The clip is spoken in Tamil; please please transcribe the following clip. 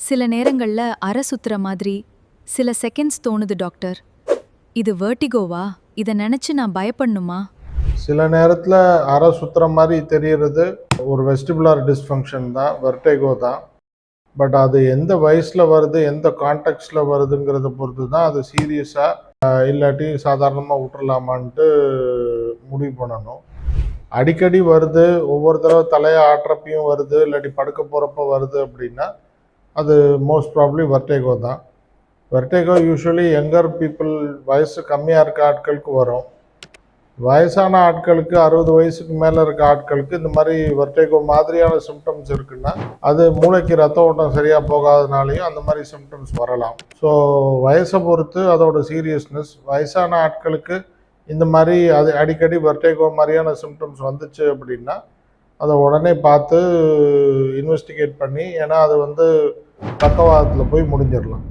சில நேரங்கள்ல அரை சுத்துற மாதிரி சில செகண்ட்ஸ் தோணுது டாக்டர். இது வெர்டிகோவா? இத நினைச்சு நான் பயப்படணுமா? சில நேரத்தில் அரை சுத்துற மாதிரி தெரியறது ஒரு வெஸ்டிபுலார் டிஸ்ஃபங்க்ஷன் தான், வெர்டிகோ தான். பட் அது எந்த வயசில் வருது, எந்த கான்டெக்ட்ஸில் வருதுங்கிறத பொறுத்து தான் அது சீரியஸாக இல்லாட்டி சாதாரணமாக விட்டுறலாமான்ட்டு முடிவு பண்ணணும். அடிக்கடி வருது, ஒவ்வொரு தடவை தலையை ஆட்டுறப்பையும் வருது, இல்லாட்டி படுக்க போகிறப்ப வருது அப்படின்னா அது மோஸ்ட் ப்ராப்ளி வெர்டிகோ தான். வெர்டிகோ யூஸ்வலி யங்கர் பீப்புள், வயசு கம்மியாக இருக்க ஆட்களுக்கு வரும். வயசான ஆட்களுக்கு 60 வயசுக்கு மேலே இருக்க ஆட்களுக்கு இந்த மாதிரி வெர்டிகோ மாதிரியான சிம்டம்ஸ் இருக்குன்னா அது மூளைக்கு ரத்த ஓட்டம் சரியாக போகாதனாலையும் அந்த மாதிரி சிம்டம்ஸ் வரலாம். ஸோ வயசை பொறுத்து அதோட சீரியஸ்னஸ். வயசான ஆட்களுக்கு இந்த மாதிரி அது அடிக்கடி வெர்டிகோ மாதிரியான சிம்டம்ஸ் வந்துச்சு அப்படின்னா அதை உடனே பார்த்து இன்வெஸ்டிகேட் பண்ணி, ஏன்னா அது பக்கவாதத்தில் போய் முடிஞ்சிடலாம்.